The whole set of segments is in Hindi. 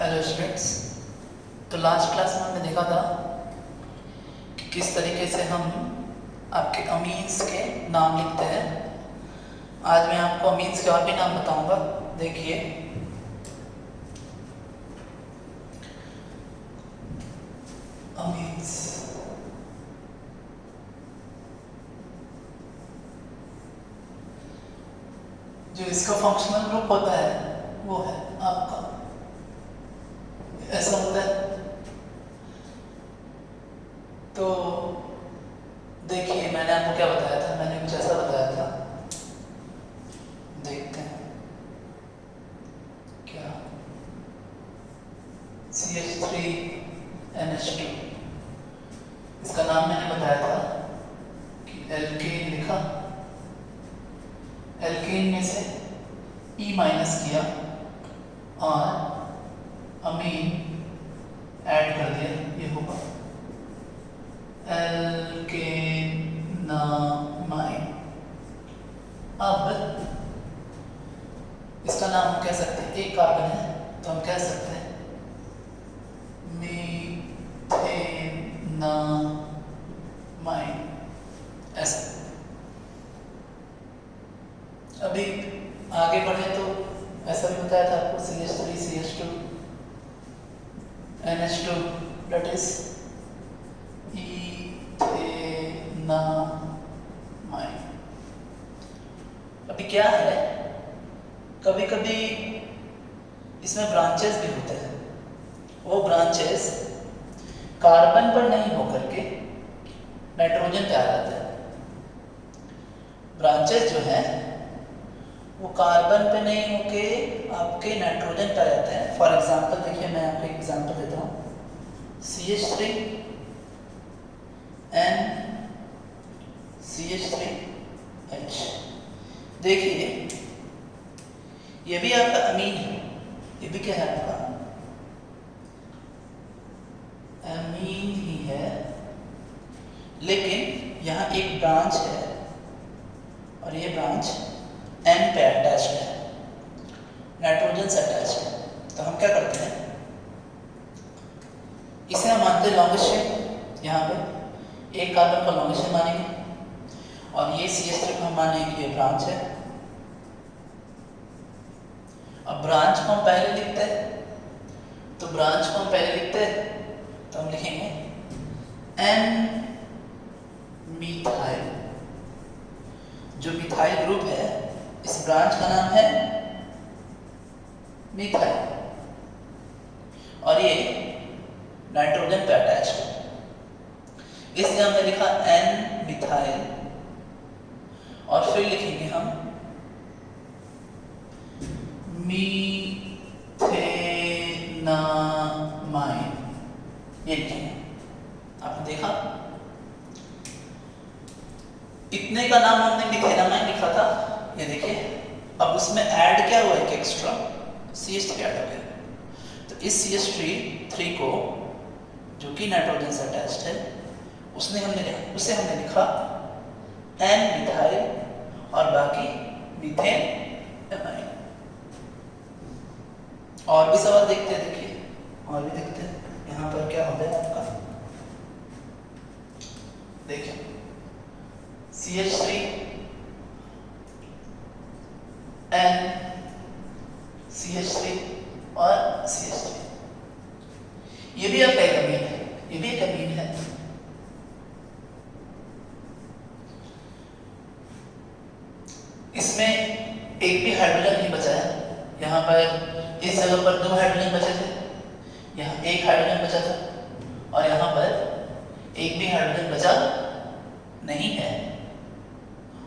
Hello students. तो लास्ट क्लास में हमने देखा था कि किस तरीके से हम आपके अमीन्स के नाम लिखते हैं। आज मैं आपको अमीन्स के और भी नाम बताऊंगा। देखिए, अमीन्स जो इसका फंक्शनल ग्रुप होता है वो है आपका ऐसा होता है। तो देखिए, मैंने आपको क्या बताया था, मैंने कुछ ऐसा बताया था। देखते हैं क्या, CH3NH2 इसका नाम मैंने बताया था कि एल्केन लिखा, एल्केन में से E माइनस किया और अमीन ऐड कर दिया, ये होगा एल्केनामाइन। अब इसका नाम हम कह सकते हैं, एक कार्बन है तो हम कह सकते हैं मीथेनामाइन, ऐसा। अभी आगे बढ़े तो ऐसा भी बताया था आपको, CH3CH2NH2 that is इथेनामाइन। अभी क्या है, कभी कभी इसमें ब्रांचेस भी होते हैं। वो ब्रांचेस कार्बन पर नहीं होकर के नाइट्रोजन पे आ जाते हैं। ब्रांचेस जो हैं वो कार्बन पे नहीं होके आपके नाइट्रोजन पे आ जाते हैं। फॉर एग्जांपल देखिए, मैं आपको एक एग्जांपल देता हूँ, CH3NCH3H। देखिए, ये भी आपका अमीन है, ये भी क्या है आपका अमीन ही है, लेकिन यहाँ एक ब्रांच है और ये ब्रांच N पे अटैच्ड है, नाइट्रोजन से अटैच्ड है। तो हम क्या करते हैं, इसे हम मानते हैं लॉन्गेस्ट चेन। यहाँ पे एक कार्बन को लॉन्गेस्ट चेन मानेंगे और ये CH3 को हम मानेंगे कि ये ब्रांच है। अब ब्रांच को हम पहले लिखते हैं, तो ब्रांच को हम पहले लिखते हैं तो हम लिखेंगे N मिथाइल। जो मिथाइल ग्रुप है, इस ब्रांच का नाम है मिथाइल और ये नाइट्रोजन पे अटैच्ड है, इसलिए हमने लिखा N मिथाइल। और फिर लिखेंगे हम मीथेनामाइन, ये लिखेंगे। आपने देखा, इतने का नाम हमने मिथेनामाइन लिखा था, ये देखिए। अब उसमें ऐड क्या हुआ, एक एक्स्ट्रा CH3 ऐड हो गया। तो इस CH3 को जो कि नाइट्रोजन से अटैच्ड है, उसे हमने लिखा N मिथाइल और बाकी मीथेनामाइन। और भी सवाल देखते हैं, देखिए और भी देखते हैं। यहाँ पर क्या हो गया आपका, देखिए CH3NCH3 और CH3, ये भी आपका एक अमीन है, ये भी एक अमीन है। इसमें एक भी हाइड्रोजन नहीं बचा है। यहाँ पर इस जगह पर 2 हाइड्रोजन बचे थे, यहाँ 1 हाइड्रोजन बचा था और यहाँ पर एक भी हाइड्रोजन बचा नहीं है।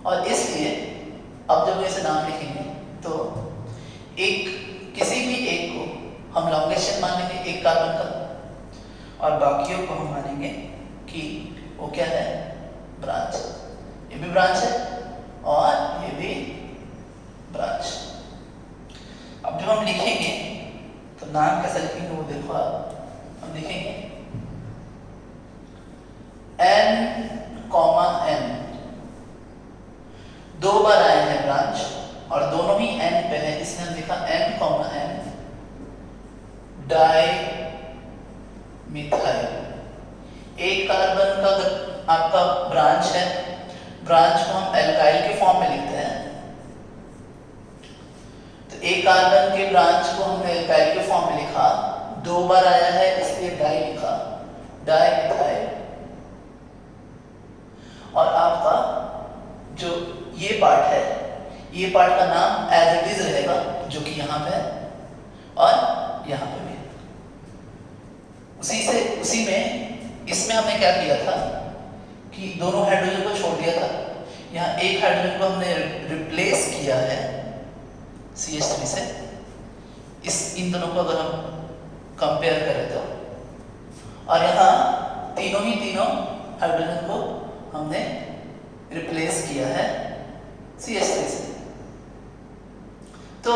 और इसलिए अब जब इसे नाम लिखेंगे तो किसी भी एक को हम लॉन्गेस्ट चेन मानेंगे, एक कार्बन का, और बाकियों को हम मानेंगे कि वो क्या है, ब्रांच। ये भी ब्रांच है और ये भी ब्रांच। अब जब हम लिखेंगे तो नाम कैसा लिखेंगे वो देखो आप। हम लिखेंगे N, दो बार आए हैं ब्रांच और दोनों ही N पे है, इसलिए हम लिखा N, डाई मिथाइल। एक कार्बन का आपका ब्रांच है, ब्रांच को हम एल्काइल के फॉर्म में लिखते हैं, तो एक कार्बन के ब्रांच को हमने एल्काइल के फॉर्म में लिखा, 2 बार आया है इसलिए डाई लिखा, डाई मिथाइल। और आपका जो ये पार्ट है, ये पार्ट का नाम एज इट इज रहेगा, जो कि यहाँ पे है और यहाँ पे भी। उसी में इसमें हमने क्या किया था कि दोनों हाइड्रोजन को छोड़ दिया था, यहाँ एक हाइड्रोजन को हमने रिप्लेस किया है CH3 से। इन दोनों को अगर हम कंपेयर करें तो, और यहाँ तीनों हाइड्रोजन को हमने रिप्लेस किया है CH3 से। तो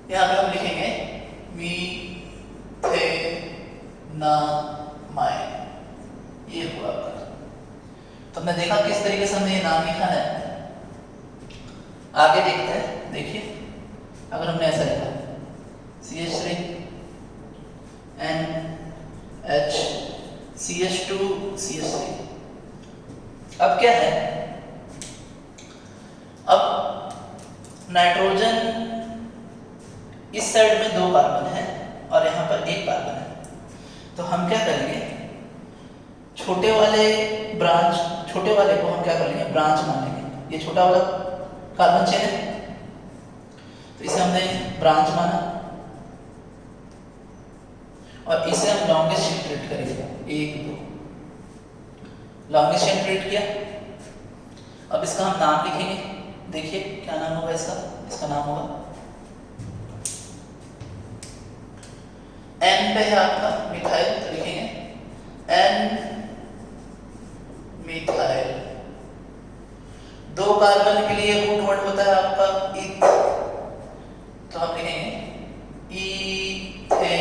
यहाँ पे हम लिखेंगे मीथेनामाइन, ये हुआ आपका। तो हमने देखा किस तरीके से हमने ये नाम लिखा है। आगे देखते हैं, देखिए अगर हमने ऐसा लिखा CH3 NH CH2 CH3, अब क्या है, अब नाइट्रोजन इस साइड में 2 कार्बन है और यहाँ पर 1 कार्बन है, तो हम क्या करेंगे, छोटे वाले को हम क्या कर लेंगे, ब्रांच मान लेंगे। ये छोटा वाला कार्बन चेन है तो इसे हमने ब्रांच माना और इसे हम लॉन्गेस्ट चेन ट्रीट करेंगे, 1 2 लॉन्गेस्ट चेन ट्रीट किया। अब इसका हम नाम लिखेंगे, देखिए क्या नाम होगा इसका नाम होगा N पे है आपका मिथाइल, तो लिखेंगे N मिथाइल। 2 कार्बन के लिए रूट वर्ड होता है आपका इथ, तो हम लिखेंगे इथेनामाइन।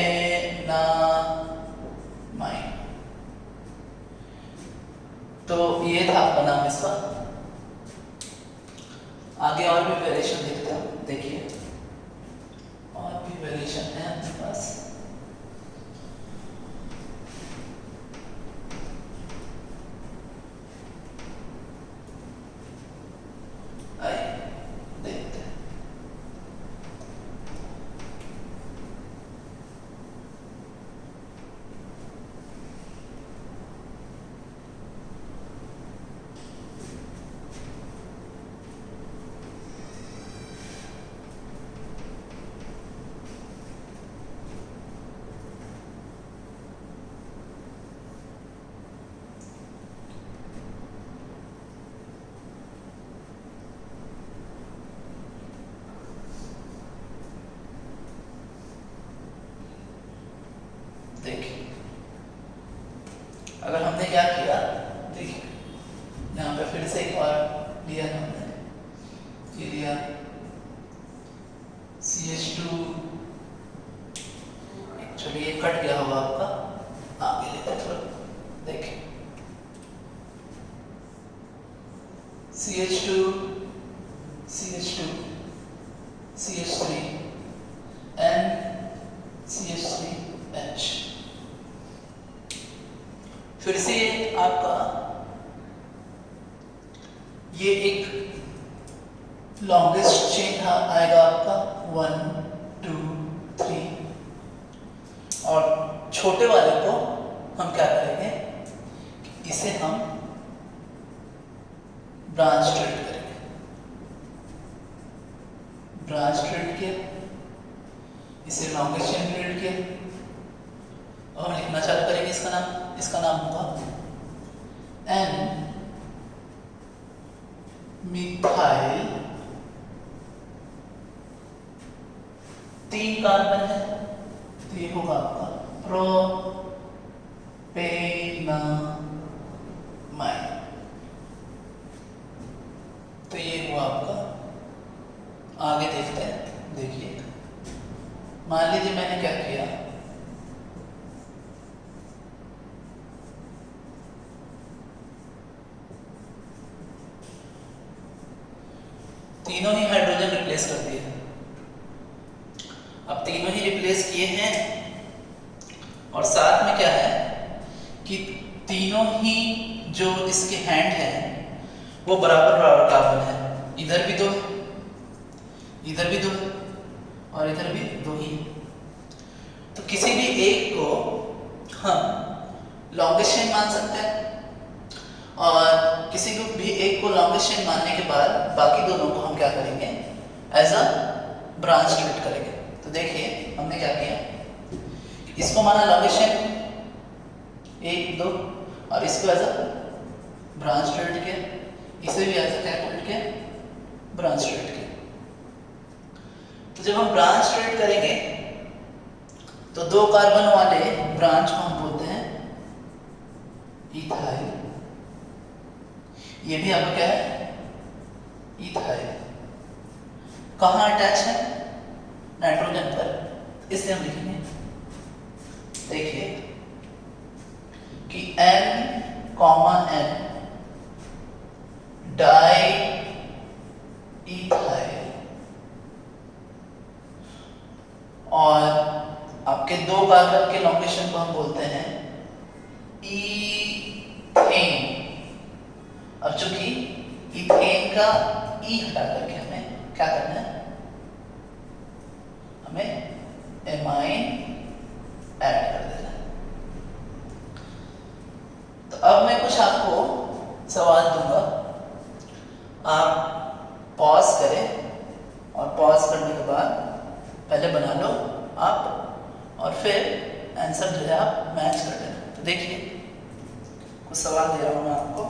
तो ये था आपका नाम इसका। आगे और भी वेरिएशन देखते हैं, देखिए और भी वेरिएशन है अपने पास। आइए देखते हैं। देखिए अगर हमने क्या किया, देखिए यहाँ पे फिर से एक बार लिया हमने, ये लिया CH2, एक्चुअली ये कट गया होगा आपका, आगे लेते हैं थोड़ा, देखिए CH2 CH2 CH3 N CH3 H। फिर से आपका ये एक लॉन्गेस्ट चेन आएगा आपका 1 2 3, और छोटे वाले को हम क्या करेंगे, इसे हम ब्रांच ट्रीट करेंगे। ब्रांच ट्रीट किया, इसे लॉन्गेस्ट चेन ट्रीट किया, और हम लिखना चालू करेंगे इसका नाम होगा N मिथाइल। 3 कार्बन है तो ये होगा आपका प्रोपेनामाइन। तो ये हुआ आपका। आगे देखते हैं, देखिए मान लीजिए मैंने क्या किया, तीनों ही हाइड्रोजन रिप्लेस कर दिए। अब तीनों ही रिप्लेस किए हैं, और साथ में क्या है कि तीनों ही जो इसके हैंड है वो बराबर बराबर कार्बन है। इधर भी दो, इधर भी दो, और इधर भी दो ही। तो किसी भी एक को हम लॉन्गेस्ट चेन मान सकते हैं, और किसी को भी एक को लॉन्गेस्ट चेन मानने के बाद बाकी दोनों को हम क्या करेंगे, एज अ ब्रांच ट्रीट करेंगे। तो देखिए हमने क्या किया, इसको माना लॉन्गेस्ट चेन 1 2, और इसको एज अ ब्रांच ट्रीट किया, इसे भी एज अ क्या ट्रीट किया, ब्रांच ट्रीट किया। तो जब हम ब्रांच ट्रीट करेंगे तो 2 कार्बन वाले ब्रांच को हम बोलते हैं इथाइल। ये भी आपका क्या है, इथाइल। कहाँ अटैच है, नाइट्रोजन पर, इससे हम लिखेंगे, देखिए कि N, N डाई इथाइल, और आपके 2 कार्बन के लॉन्गेशन को हम बोलते हैं इथेन। अब चूंकि इथेन का ई हटा करके हमें क्या करना है, हमें एमाइन ऐड कर देना है। तो अब मैं कुछ आपको सवाल दूंगा, आप पॉज करें, और पॉज करने के बाद पहले बना लो आप, और फिर आंसर जो है आप मैच कर लेना। तो देखिए कुछ सवाल दे रहा हूं मैं आपको।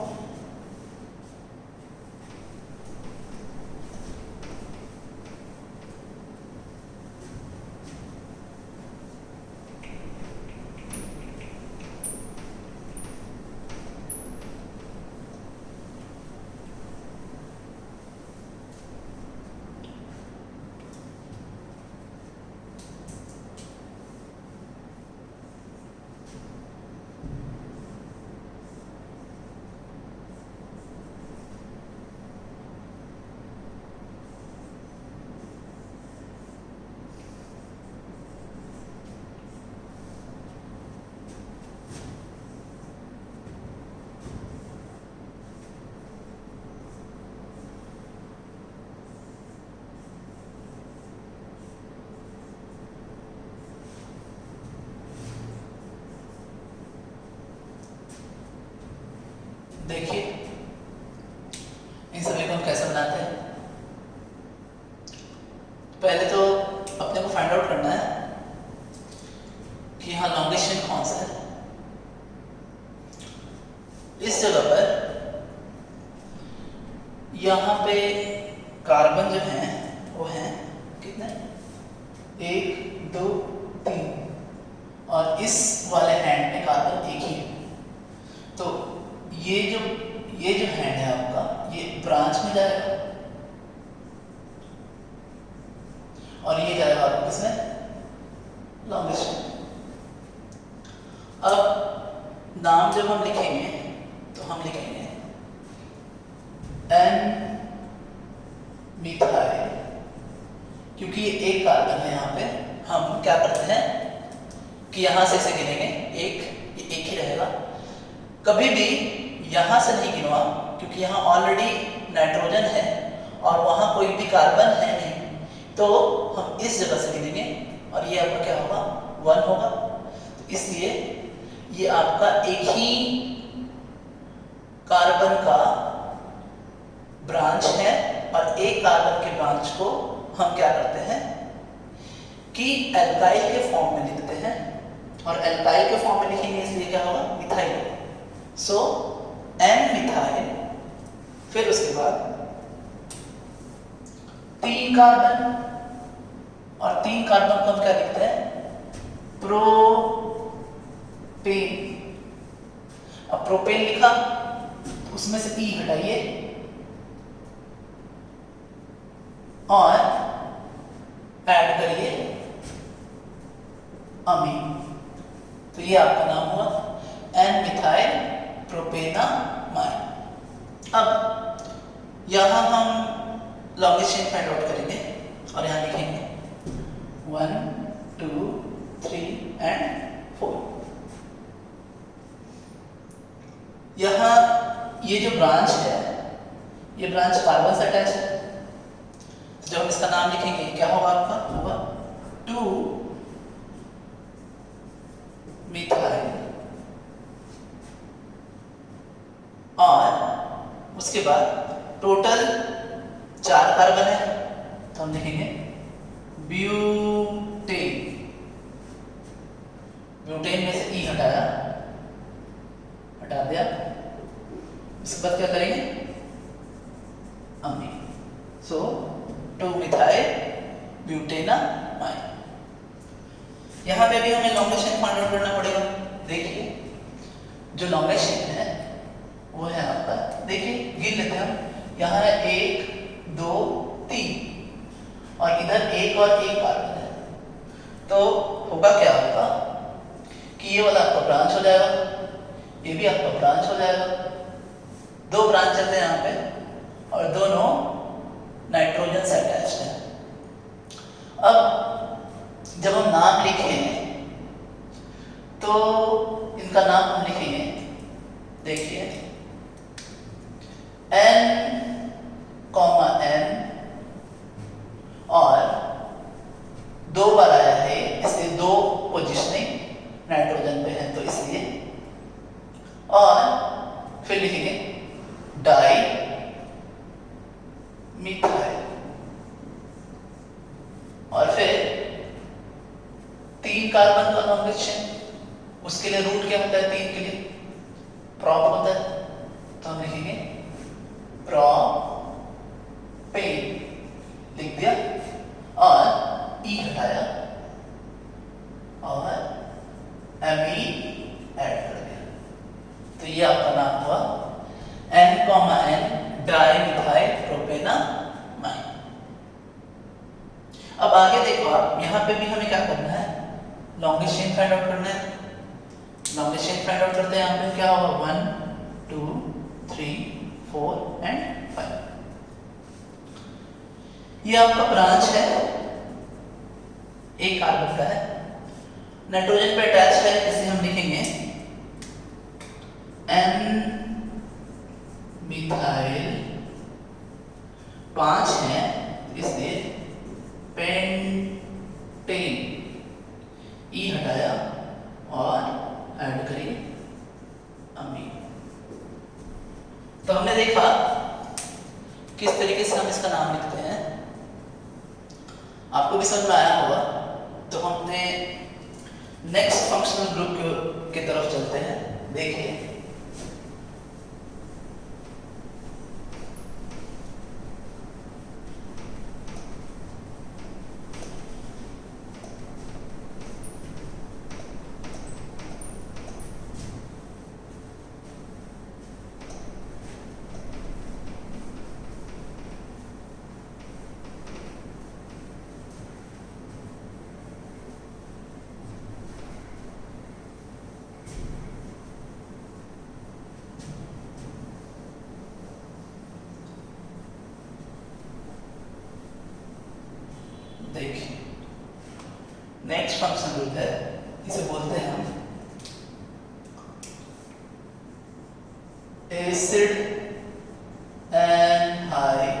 देखिए इन सभी को हम कैसे बनाते हैं। पहले तो अपने को फाइंड आउट करना है कि यहाँ लॉन्गेस्ट चेन कौन सा है। इस जगह पर यहाँ पे कार्बन जो है वो है कितने, 1 2 3, और इस वाले हैंड में कार्बन एक ही है। तो ये जो हैंड है आपका, ये ब्रांच में जाएगा, और ये जाएगा आपको किसमें, लॉन्गेस्ट में। अब नाम जब हम लिखेंगे तो हम लिखेंगे N मिथाइल, क्योंकि ये एक कार्बन है। यहाँ पे हम क्या करते हैं कि यहाँ से इसे गिनेंगे, ये एक ही रहेगा। कभी भी यहाँ से नहीं गिनवा, क्योंकि यहाँ ऑलरेडी नाइट्रोजन है और वहाँ कोई भी कार्बन है नहीं, तो हम इस जगह से गिनेंगे, और ये आपका क्या होगा, 1 होगा। तो इसलिए ये आपका एक ही कार्बन का ब्रांच है, और एक कार्बन के ब्रांच को हम क्या करते हैं कि एल्काइल के फॉर्म में लिखते हैं, और एल्काइल के फॉर्म में लिखेंगे इसलिए क्या होगा, मिथाइल। सो N मिथाइल, फिर उसके बाद 3 कार्बन, और 3 कार्बन को हम क्या लिखते हैं, प्रोपेन। अब प्रोपेन लिखा तो उसमें से E हटाइए, और ऐड करिए अमीन। तो ये आपका नाम हुआ N मिथाइल प्रोपेनामाइन। अब यहाँ हम लॉन्गेस्ट चेन फाइंड आउट करेंगे, और यहाँ लिखेंगे 1 2, 3 एंड 4। यहाँ ये जो ब्रांच है, ये ब्रांच कार्बन से अटैच है। तो जब हम इसका नाम लिखेंगे क्या होगा आपका? होगा 2 मिथाइल, और उसके बाद टोटल 4 कार्बन है, तो हम लिखेंगे ब्यूटेन। ब्यूटेन में से ई हटा दिया। इसके बाद क्या करेंगे? अमीन। सो 2 मिथाइल ब्यूटेनामाइन। यहाँ पे भी हमें लॉन्गेस्ट चेन फाइंड आउट करना पड़ेगा। देखिए जो लॉन्गेस्ट चेन है वो है आपका, देखिए गिन लेते हैं हम। यहाँ है 1, 2, 3 और इधर 1 और 1 कार्बन है। तो होगा क्या होगा कि ये वाला आपका ब्रांच हो जाएगा, ये भी आपका ब्रांच हो जाएगा। 2 ब्रांचेस हैं यहाँ पे और दोनों नाइट्रोजन से अटैच्ड है। अब जब हम नाम लिखें तो इनका नाम हम लिखेंगे, देखिए N, N और 2 बार आया है, इसलिए 2 पोजिशनिंग नाइट्रोजन पे है, तो इसलिए। और फिर लिखेंगे डाई मिथाइल, और फिर 3 कार्बन का लॉन्गेस्ट चेन, उसके लिए रूट क्या होता है? 3 के लिए प्रॉप होता है, तो हम लिखेंगे प्रोपेन, लिख दिया और ई हटाया और एमीन ऐड कर दिया। तो ये आपका नाम हुआ N, डाइमिथाइल प्रोपेनामाइन। अब आगे देखो आप, यहाँ पे भी हमें क्या करना है? लॉन्गेस्ट चेन फाइंड आउट करना है। लॉन्गेस्ट चेन फाइंड आउट करते हैं। यहाँ पे क्या होगा? 1, 2, 3, 4 एंड 5। ये आपका ब्रांच है, 1 कार्बन का है, नाइट्रोजन पे अटैच है, इसे हम लिखेंगे N मिथाइल। 5 है इसलिए पेंटेन, ई हटाया और ऐड करिए अमीन। तो हमने देखा किस तरीके से हम इसका नाम लिखते हैं, आपको भी समझ में आया होगा। तो हमने नेक्स्ट फंक्शनल ग्रुप की तरफ चलते हैं। देखिए देखिए नेक्स्ट फंक्शन ग्रुप है, इसे बोलते हैं हम एसिड एनहाइड्राइड।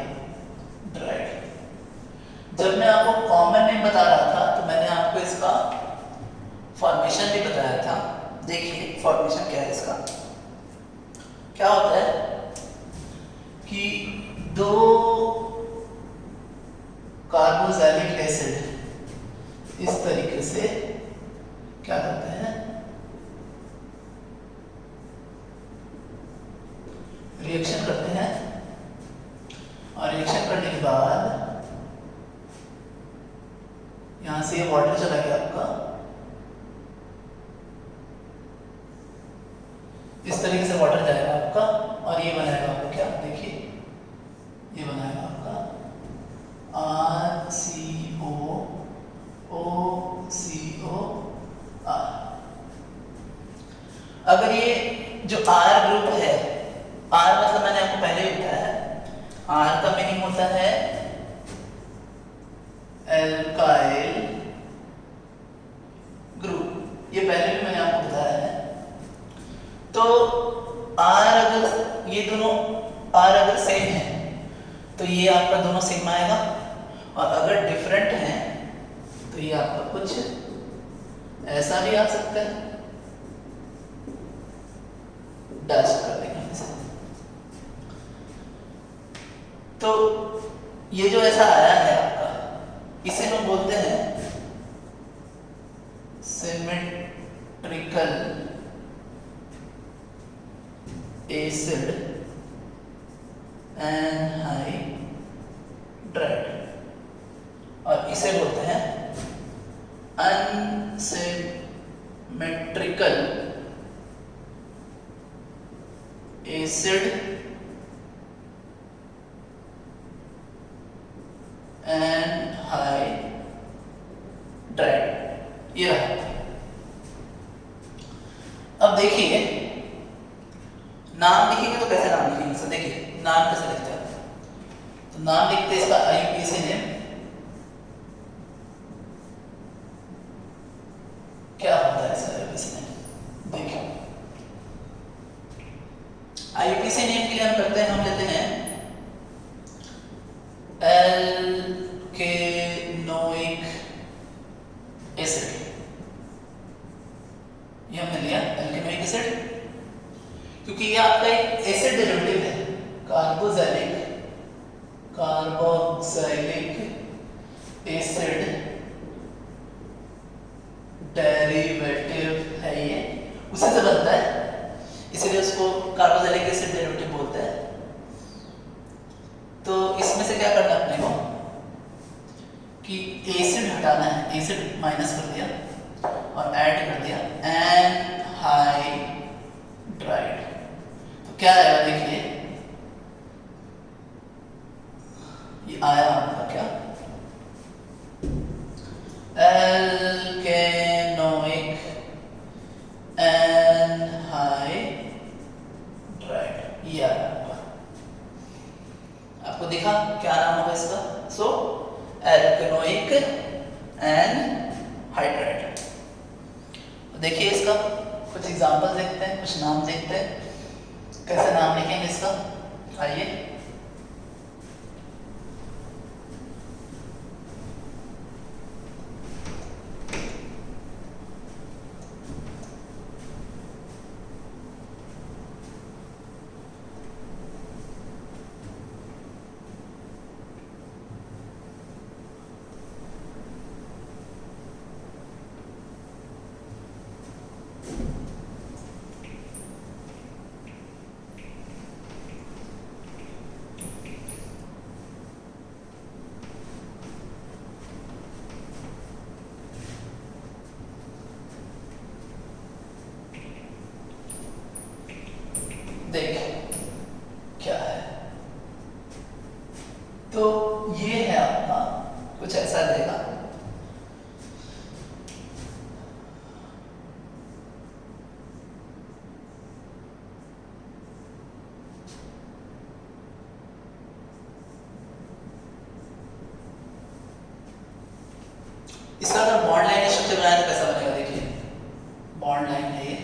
जब मैं आपको कॉमन नेम बता रहा था तो मैंने आपको इसका फॉर्मेशन भी बताया था। देखिए फॉर्मेशन क्या है इसका। क्या होता है कि 2 कार्बोक्सिलिक एसिड इस तरीके से क्या करते हैं? रिएक्शन करते हैं, और रिएक्शन करने के बाद यहां से वाटर चला गया आपका, इस तरीके से वाटर जाएगा आपका, और ये बनाएगा आपका क्या? देखिए ये बनाएगा आपका RCOOCOR। अगर ये जो R ग्रुप है, R मतलब मैंने आपको पहले ही बताया है, R का मीनिंग होता है एल्काइल दोनों R अगर सेम है तो ये आपका दोनों सेम आएगा, और अगर डिफरेंट है तो ये आपका कुछ ऐसा भी आ सकता है, डैश कर देंगे इसे। तो ये जो ऐसा आया है आपका, इसे हम बोलते हैं सिमेट्रिकल एसिड एनहाइड्राइड, और इसे बोलते हैं अनसिमेट्रिकल एसिड एनहाइड्राइड। ये रहा। अब देखिए नाम लिखेंगे तो कैसे नाम लिखेंगे सर, देखिए नाम कैसे लिखते हैं, तो नाम लिखते हैं इसका IUPAC नेम। क्या होता है इसका IUPAC नेम, देखिए IUPAC नेम के लिए हम करते हैं, हम लेते हैं एल्केनोइक एसिड, ये हमने लिया एल्केनोइक एसिड, क्योंकि ये आपका एक एसिड डेरिवेटिव है, कार्बोक्सिलिक एसिड डेरिवेटिव है, ये उसी से बनता है, इसलिए उसको कार्बोक्सिलिक एसिड डेरिवेटिव बोलते हैं। तो इसमें से क्या करना है अपने को कि एसिड हटाना है, एसिड माइनस कर दिया और ऐड कर दिया एनहाइड्राइड, तो क्या आएगा देखिए, ये आया आपका क्या, एल्केनोइक एनहाइड्राइड, ये आया आपका। आपको दिखा क्या नाम होगा इसका, सो एल्केनोइक एनहाइड्राइड। देखिए इसका कुछ एग्जांपल देखते हैं, कुछ नाम देखते हैं, कैसे नाम लिखेंगे इसका, आइए। देख क्या है, तो ये है आपका कुछ ऐसा रहेगा। इसका अगर बॉन्ड लाइन स्ट्रक्चर बनाया तो कैसा बनेगा, देखिए बॉन्ड लाइन है ये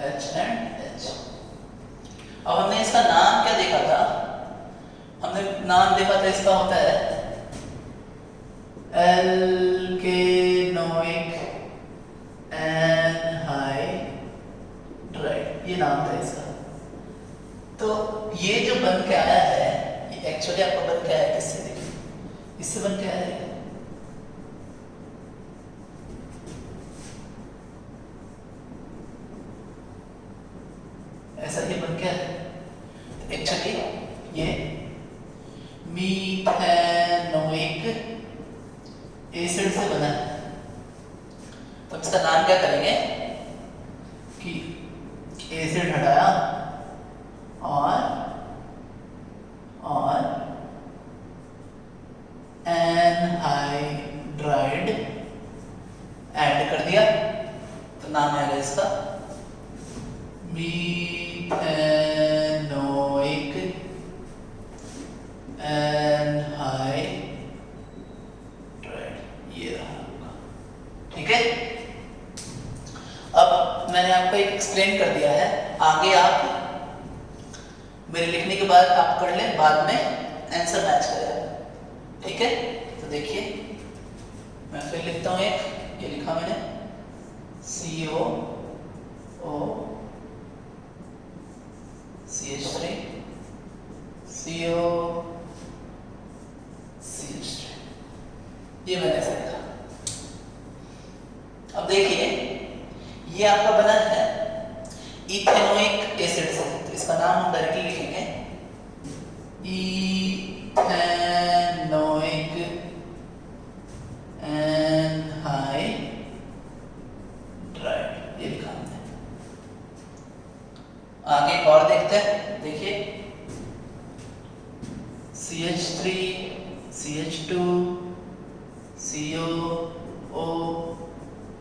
H and H। अब हमने इसका नाम क्या देखा था, हमने नाम देखा था इसका होता है एल्केनोइक एनहाइड्राइड, ये नाम था इसका। तो ये जो बन के आया है, ये एक्चुअली आपको बन के आया है किससे, देखिए इससे बन के आया है, ऐसा ही बन गया है। एक्चुअली ये मीथेनोइक एसिड से बना है। तो इसका नाम क्या करेंगे कि एसिड हटाया और एनहाइड्राइड ऐड कर दिया, तो नाम आएगा इसका मीथेनोइक एक्सप्लेन कर दिया है, आगे आप मेरे लिखने के बाद आप कर लें, बाद में आंसर मैच करें, ठीक है। तो देखिए मैं फिर लिखता हूँ, एक ये लिखा मैंने CO O CH3 CO CH3, ये मैंने ऐसे लिखा। अब देखिए ये आपका बना है इथेनोइक एसिड से, तो इसका नाम हम डायरेक्टली लिखेंगे इथेनोइक एनहाइड्राइड, ये लिखा हमने। आगे एक और देखते हैं, देखिए CH3 CH2 CO O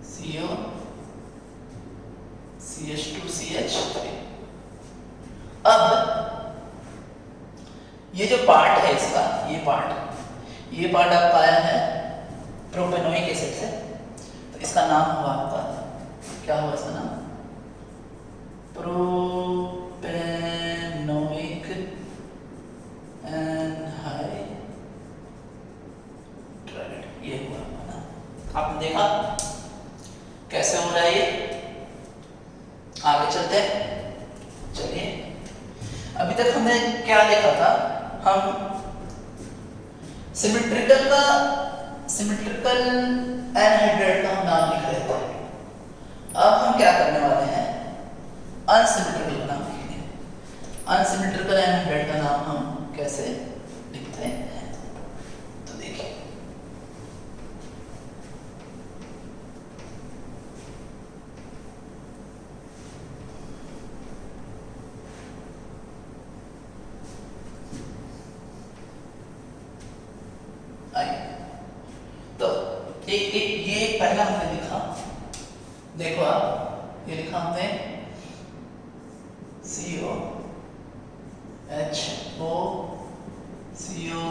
CO CH2 CH3। अब ये जो पार्ट है इसका, ये पार्ट आपका आया है प्रोपेनोइक एसिड से, तो इसका नाम हुआ आपका, क्या हुआ इसका नाम, प्रोपेनोइक एनहाइड्राइड, ये हुआ आपका नाम। आपने देखा कैसे हो रहा है ये। आगे चलते हैं, चलिए अभी तक हमने क्या देखा था, हम सिमेट्रिकल एनहाइड्राइड का हम नाम लिख रहे थे। अब हम क्या करने वाले हैं, अनसिमेट्रिकल का नाम लिखेंगे। अनसिमेट्रिकल एनहाइड्राइड का नाम हम कैसे लिखते हैं, तो देखिए ये पहला हमने लिखा, देखो आप ये लिखा हमने CO HO CO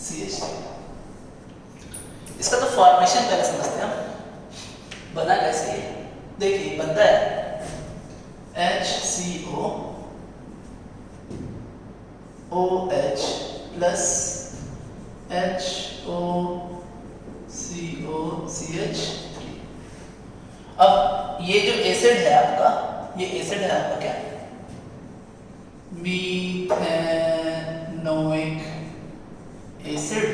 CH3। इसका तो फॉर्मेशन पहले समझते हैं हम, बना कैसे है। देखिए बनता है HCO OH plus HOCO CH3। अब ये जो एसिड है आपका, ये एसिड है आपका क्या, मीथेनोइक एसिड,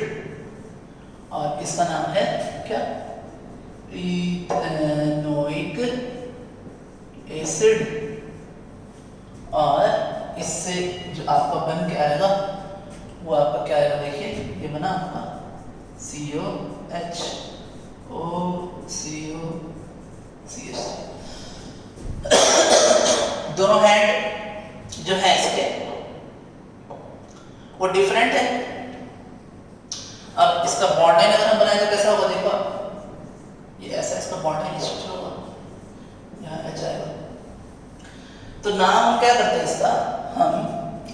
और इसका नाम है क्या, इथेनोइक एसिड। और इससे जो आपका बन के आएगा वो आपका क्या आएगा, देखिए ये बना आपका COHO CO CH3। दोनों हैंड जो है इसके वो डिफरेंट है। अब इसका बॉन्ड लाइन अगर हम बनाए तो कैसा होगा, देखो ये ऐसा इसका बॉन्ड लाइन स्ट्रक्चर होगा, यहाँ H आएगा। तो नाम हम क्या करते हैं इसका, हम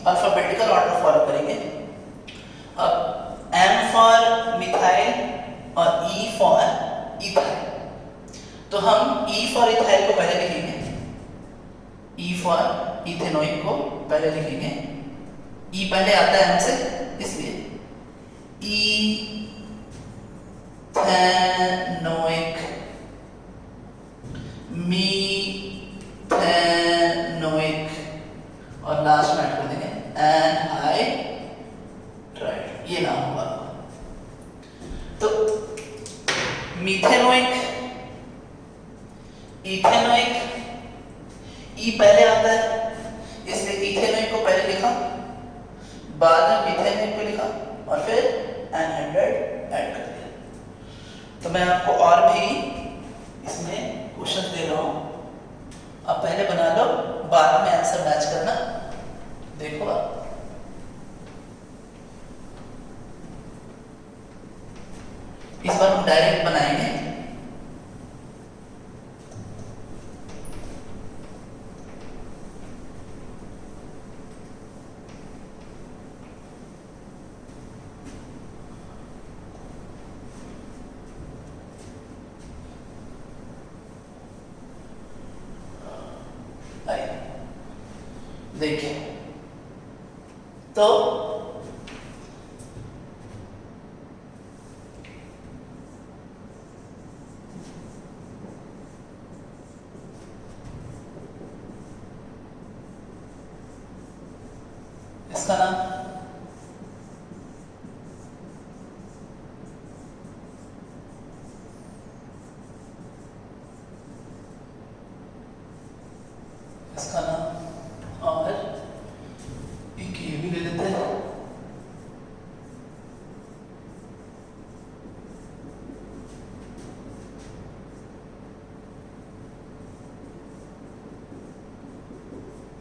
अल्फाबेटिकल ऑर्डर फॉलो करेंगे। अब M फॉर मिथाइल और E फॉर इथाइल, तो हम E फॉर इथाइल को पहले लिखेंगे, E फॉर इथेनोइक को पहले लिखेंगे। E पहले आता है M से, इसलिए इथेनोइक मीथेनोइक, और लास्ट में ऐड कर देंगे एनहाइड्राइड, ये नाम होगा। तो मीथेनोइक इथेनोइक, ई पहले आता है इसलिए इथेनोइक को पहले लिखा, बाद में मीथेनोइक को लिखा, और फिर एनहाइड्राइड ऐड कर दिया। तो मैं आपको और भी इसमें क्वेश्चन दे रहा हूं, आप पहले बना लो, बाद में आंसर मैच करना। देखो आप इस बार हम डायरेक्ट बनाएंगे। देखिए तो इसका नाम और एक ये भी ले लेते हैं।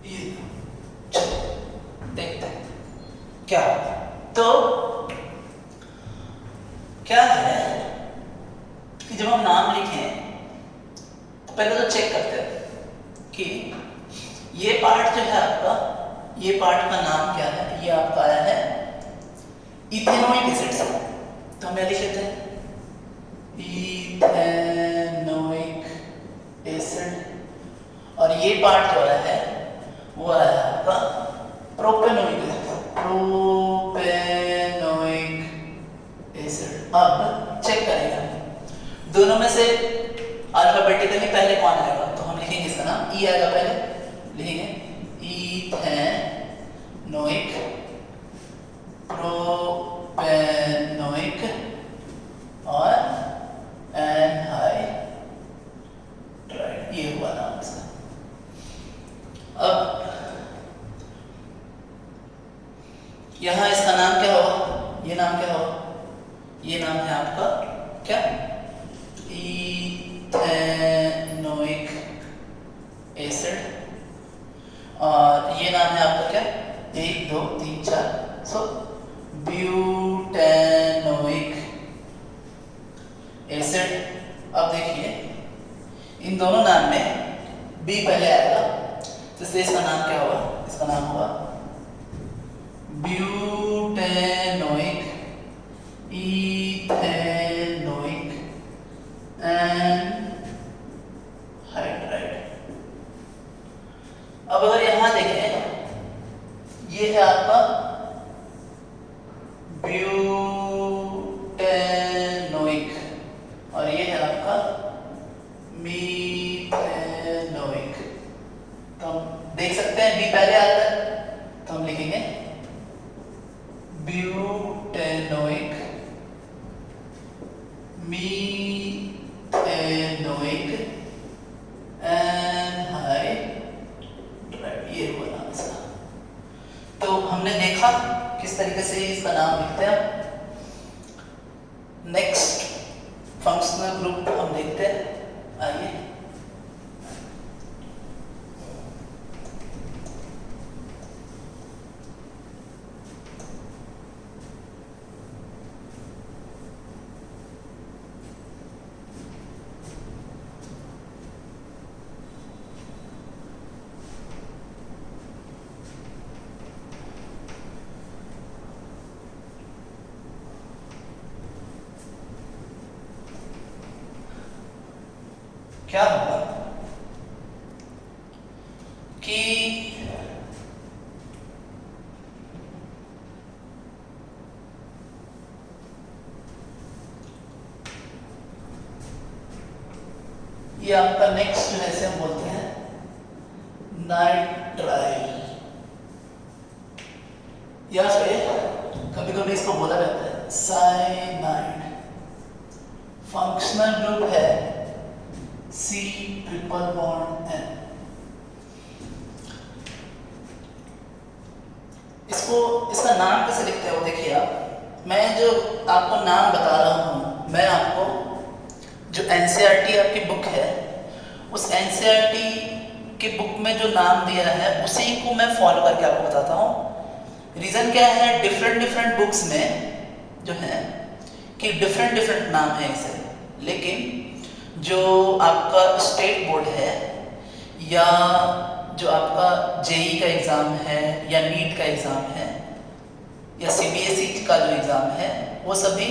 ये देखते हैं क्या तो क्या है कि जब हम नाम लिखें तो पहले तो चेक करते हैं कि ये पार्ट जो है आपका, ये पार्ट का नाम क्या है। ये आपका आया है इथेनोइक एसिड से, तो हम लिख लेते हैं इथेनोइक एसिड। और ये पार्ट जो आया है वो आया है आपका प्रोपेनोइक एसिड। अब चेक करेंगे दोनों में से अल्फाबेटिकली पहले कौन आएगा, तो हम लिखेंगे इसका नाम ई आएगा, पहले लिखेंगे इथेनोइक प्रोपेनोइक और एनहाइड्राइड, ये हुआ नाम इसका। अब यहां इसका नाम क्या होगा, ये नाम क्या होगा, ये नाम है आपका क्या, इथेनोइक एसिड। और ये नाम है आपका क्या, 1 2 3 4, सो ब्यूटेनोइक एसिड। अब देखिए इन दोनों नाम में बी पहले आएगा, तो इसलिए इसका नाम क्या होगा, इसका नाम होगा ब्यूटेनोइक इथेनोइक एनहाइड्राइड। अब अगर यहां देखें, ये है आपका ब्यूटेनोइक और ये है आपका मीथेनोइक। तो हम देख सकते हैं बी पहले आता है, तो हम लिखेंगे ब्यूटेनोइक मीथेनोइक एनहाइड्राइड, ये हुआ नाम इसका। तो हमने देखा किस तरीके से इसका नाम लिखते हैं। नेक्स्ट फंक्शनल ग्रुप हम देखते हैं, आइए। क्या होगा कि ये आपका नेक्स्ट जो है इसे हम बोलते हैं नाइट्राइल, या फिर कभी कभी इसको बोला जाता है साइनाइड। फंक्शनल ग्रुप है C≡N। इसको इसका नाम कैसे लिखते हो, देखिए आप, मैं जो आपको नाम बता रहा हूं, मैं आपको जो NCERT आपकी बुक है, उस NCERT की बुक में जो नाम दिया है उसी को मैं फॉलो करके आपको बताता हूँ। रीज़न क्या है, डिफरेंट बुक्स में जो है कि डिफरेंट नाम है इसे, लेकिन जो आपका स्टेट बोर्ड है या जो आपका जेई का एग्ज़ाम है या नीट का एग्ज़ाम है या CBSE का जो एग्ज़ाम है, वो सभी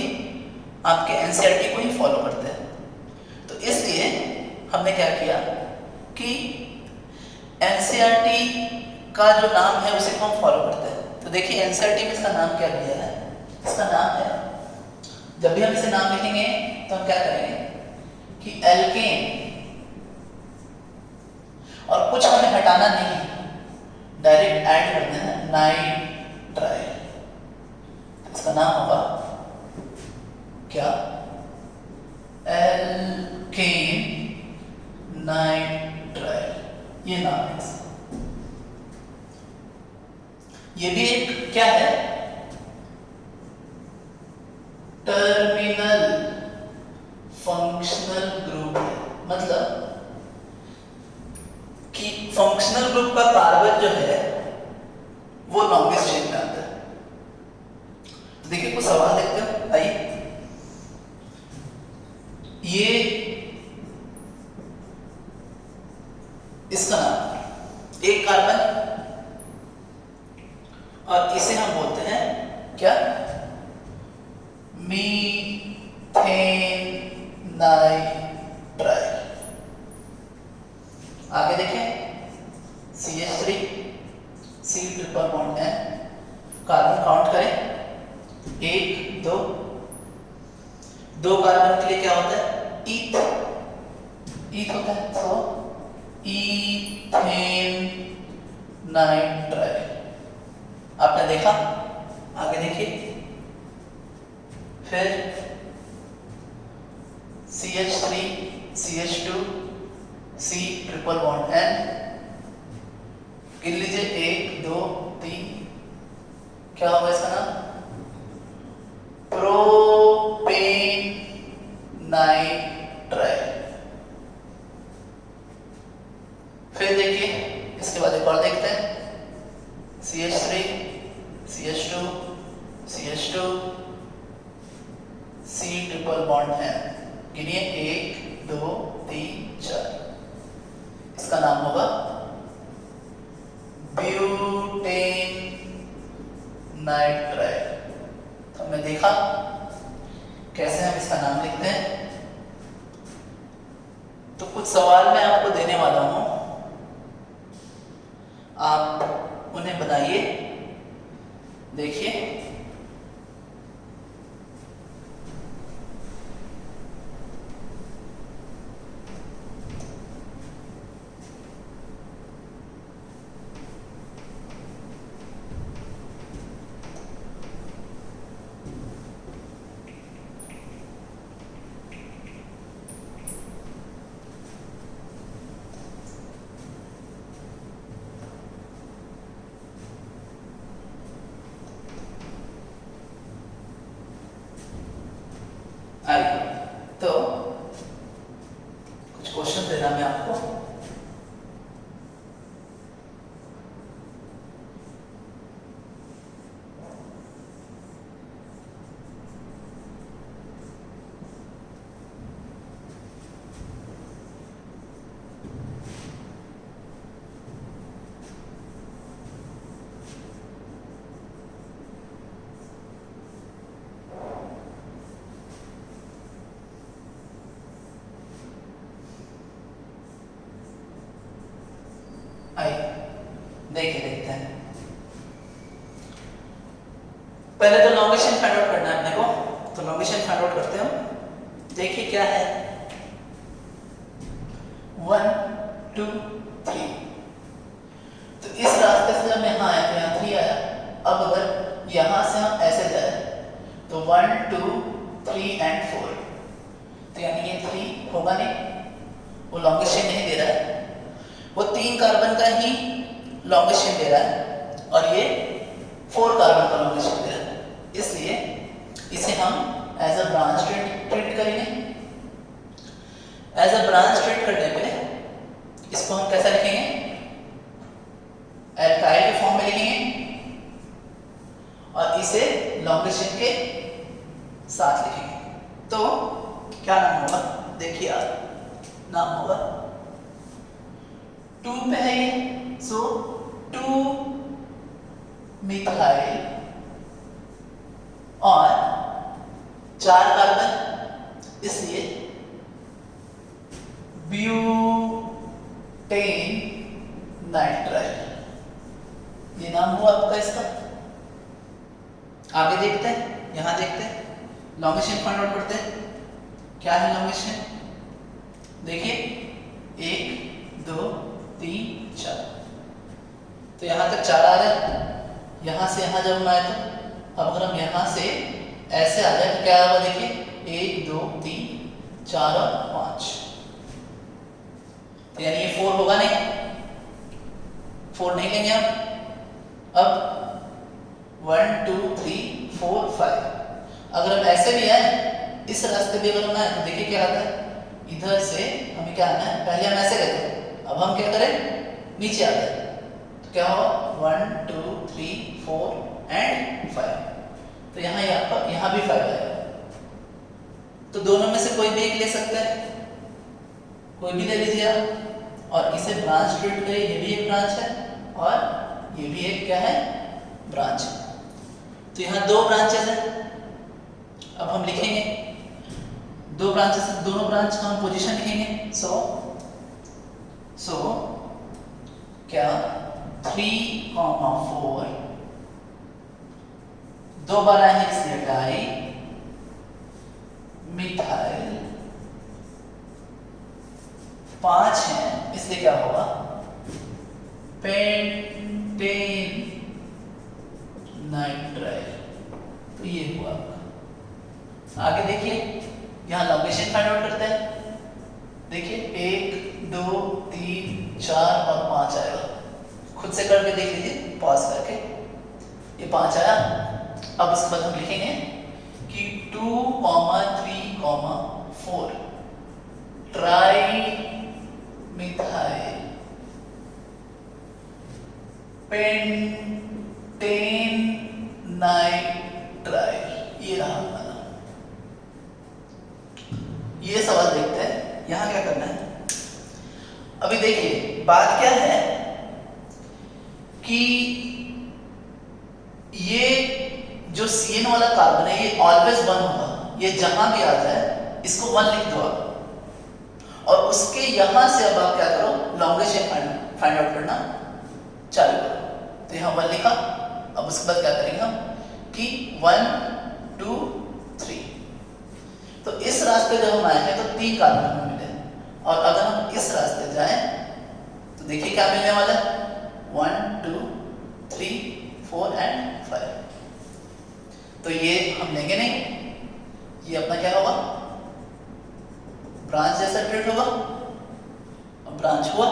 आपके NCERT को ही फॉलो करते हैं। तो इसलिए हमने क्या किया कि NCERT का जो नाम है उसे को हम फॉलो करते हैं। तो देखिए एनसीईआरटी में इसका नाम क्या दिया है, इसका नाम है, जब भी हम इसे नाम लिखेंगे तो हम क्या करेंगे कि एल्केन, और कुछ हमें हटाना नहीं, डायरेक्ट ऐड कर देना नाइट्राइल। इसका नाम होगा क्या, एल्केन नाइट्राइल, ये नाम है इसका। ये भी एक क्या है, टर्मिनल फंक्शनल ग्रुप है, मतलब कि फंक्शनल ग्रुप का कार्बन जो है वो लॉन्गेस्ट चेन में आता है। तो देखिए कुछ सवाल देखते हैं, आइए। ये इसका नाम एक कार्बन, और इसे हम बोलते हैं क्या, मीथेन नाइट्राइल। आगे देखें CH3 C ट्रिपल बॉन्ड है, कार्बन काउंट करें 1 2, 2 कार्बन के लिए क्या होता है, ईथ होता है, तो ईथेन नाइट्राइल। आपने देखा, आगे देखिए, फिर CH3 CH2 C triple bond N, गिन लीजिए 1 2 3, क्या होगा इसका नाम, प्रोपेन नाइट्राइल। फिर देखिए इसके बाद एक और देखते हैं, CH3 CH2 CH2 C triple bond है, गिनिए 1 2 3 4, इसका नाम होगा ब्यूटेन नाइट्राइल। तो हमने देखा कैसे हम इसका नाम लिखते हैं। तो कुछ सवाल मैं आपको देने वाला हूं, आप उन्हें बनाइए, देखिए। तो कुछ क्वेश्चन देना मैं आपको, आइए देखिए, देखते हैं। पहले तो लॉन्गेशन फाइंड आउट करना है अपने को, तो लॉन्गेशन फाइंड आउट करते हैं। देखिए क्या है, 1 2 3, तो इस रास्ते से जब यहाँ आया तो यहाँ 3 आया। अब अगर यहाँ से हम ऐसे जाए तो 1 2 3 एंड 4, तो यानी ये 3 होगा नहीं, वो लॉन्गेस्ट चेन नहीं दे रहा है, वो 3 कार्बन का ही लॉन्गेस्ट चेन दे रहा है, और ये 4 कार्बन का लॉन्गेस्ट चेन दे रहा है। इसलिए इसे हम एज अ ब्रांच ट्रीट करेंगे। एज अ ब्रांच ट्रीट करने पे इसको हम कैसा लिखेंगे, एल्काइल के फॉर्म में लिखेंगे, और इसे लॉन्गेस्ट चेन के साथ लिखेंगे। तो क्या नाम होगा, देखिए यार, नाम होगा 2 पे है ये, सो 2 मिथाइल, और 4 कार्बन, इसलिए ब्यूटेन नाइट्राइल। ये नाम हुआ आपका इसका। आगे देखते हैं, यहां देखते हैं, लॉन्गेस्ट चेन फाइंड आउट करते हैं। क्या है लॉन्गेस्ट चेन? देखिए 1 2 3 4, तो यहां तक 4 आ रहा है। यहां से यहां जब हम आए तो अब अगर हम यहां से ऐसे आ जाए तो क्या होगा? देखिए 1 2 3 4 और 5, तो यानी ये 4 होगा नहीं, 4 नहीं लेंगे हम। अब 1 2 3 4 5, अगर हम ऐसे भी आए, इस रास्ते भी अगर हम आए तो देखिए क्या आता है, इधर से हमें क्या आना है, पहले हम ऐसे गए थे, अब हम क्या करें, नीचे आ गए, तो क्या होगा 1 2 3 4 एंड 5, तो यहाँ ये आपका यहाँ भी 5 आएगा। तो दोनों में से कोई भी एक ले सकते हैं, कोई भी ले लीजिए आप, और इसे ब्रांच ट्रीट करिए, ये भी एक ब्रांच है और ये भी एक क्या है, ब्रांच है। तो यहाँ 2 ब्रांचेस हैं। अब हम लिखेंगे 2 ब्रांचेस, दोनों ब्रांच का हम पोजीशन लिखेंगे। सो क्या 3 4 2 बार आए हैं इसलिए डाई मिथाइल, 5 है इसलिए क्या होगा, पेंटेन नाइट्राइल। तो ये हुआ आपका। आगे देखिए, यहां लॉन्गेस्ट चेन फाइंड आउट करते हैं। देखिए 1 2 3 4 और 5 आएगा, खुद से करके देख लीजिए पॉज करके, ये 5 आया। अब उसके बाद हम लिखेंगे कि 2 3 4 ट्राई मिथाइल पेंटेन नाइट्राइल, ये रहा हमारा। ये सवाल देखते हैं, यहां क्या करना है। अभी देखिए बात क्या है कि ये जो CN वाला कार्बन है ये ऑलवेज 1 होगा, ये जहां भी आ जाए इसको 1 लिख दो आप, और उसके यहां से अब आप क्या करो, लॉन्गेस्ट चेन फाइंड आउट करना चालू करो। तो यहां 1 लिखा, अब उसके बाद क्या करेंगे हम कि 1 2 3, तो इस रास्ते जब हम आए हैं तो 3 कार्बन हमें मिले, और अगर हम इस रास्ते जाएं तो देखिए क्या मिलने वाला है, 1 2 3 4 एंड 5। तो ये हम लेंगे नहीं, ये अपना क्या होगा, ब्रांच जैसा ट्रीट होगा। अब ब्रांच हुआ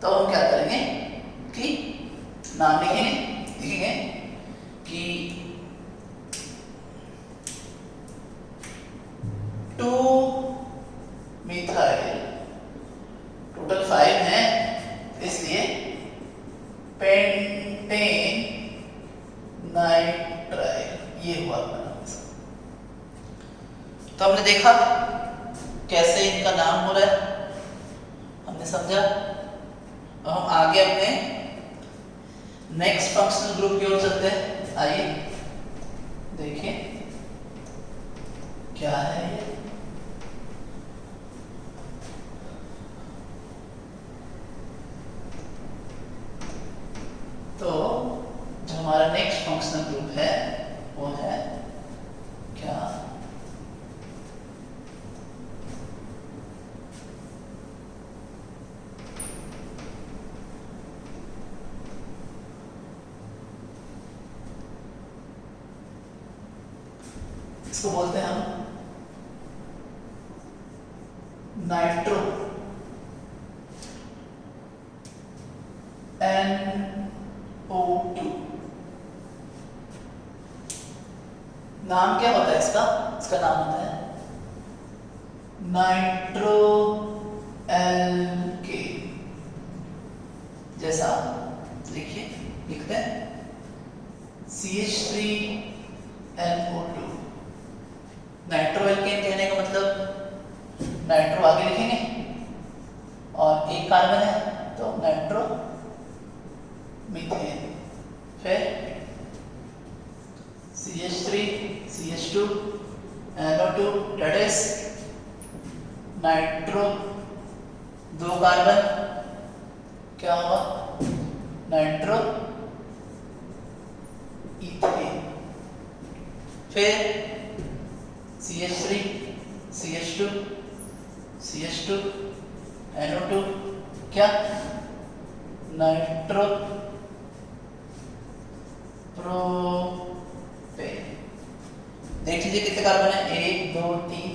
तो हम क्या करेंगे कि नाम लिखेंगे कि 2 मिथाइल, टोटल 5 है इसलिए पेंटेन नाइट्राइल, ये हुआ अपना। तो हमने देखा कैसे इनका नाम हो रहा है, हमने समझा। अब हम आगे अपने नेक्स्ट फंक्शनल ग्रुप की ओर चलते हैं। आइए देखिए क्या है ये। तो जो हमारा नेक्स्ट फंक्शनल ग्रुप है वो है क्या, इसको बोलते हैं हम नाइट्रो NO2। नाम क्या होता है इसका, इसका नाम होता है नाइट्रो LK। जैसा देखिए लिखते हैं CH3NO2। नाइट्रो एल्केन कहने का मतलब नाइट्रो आगे लिखेंगे और एक कार्बन है तो नाइट्रो मीथेन, फिर CH3 CH2 NO2 that is nitro, 2 carbon क्या होगा नाइट्रो फिर CH3 CH2 CH2 NO2 क्या नाइट्रो प्रोपेन। देख लीजिए कितने कार्बन है, 1 2 3,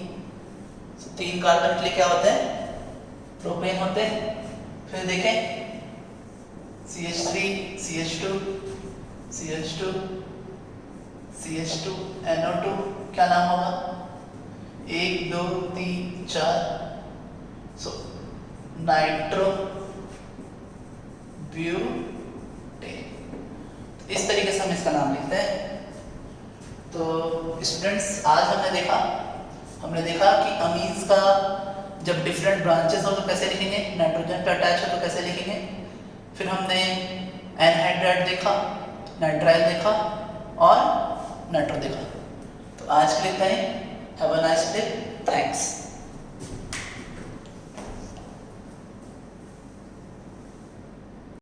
3 कार्बन के लिए क्या होते हैं, प्रोपेन होते हैं। फिर देखें CH3 CH2 CH2 CH2 NO2 क्या नाम होगा, 1 2 3 4, सो नाइट्रो ब्यूटेन। इस तरीके से हम इसका नाम लिखते हैं। तो स्टूडेंट्स आज हमने देखा कि अमीन्स का जब डिफरेंट ब्रांचेस हो तो कैसे लिखेंगे, नाइट्रोजन पे अटैच हो तो कैसे लिखेंगे। फिर हमने एनहाइड्राइड देखा, नाइट्राइल देखा और नाइट्रो देखा। तो आज के लिए इतना ही। Have a nice day, thanks.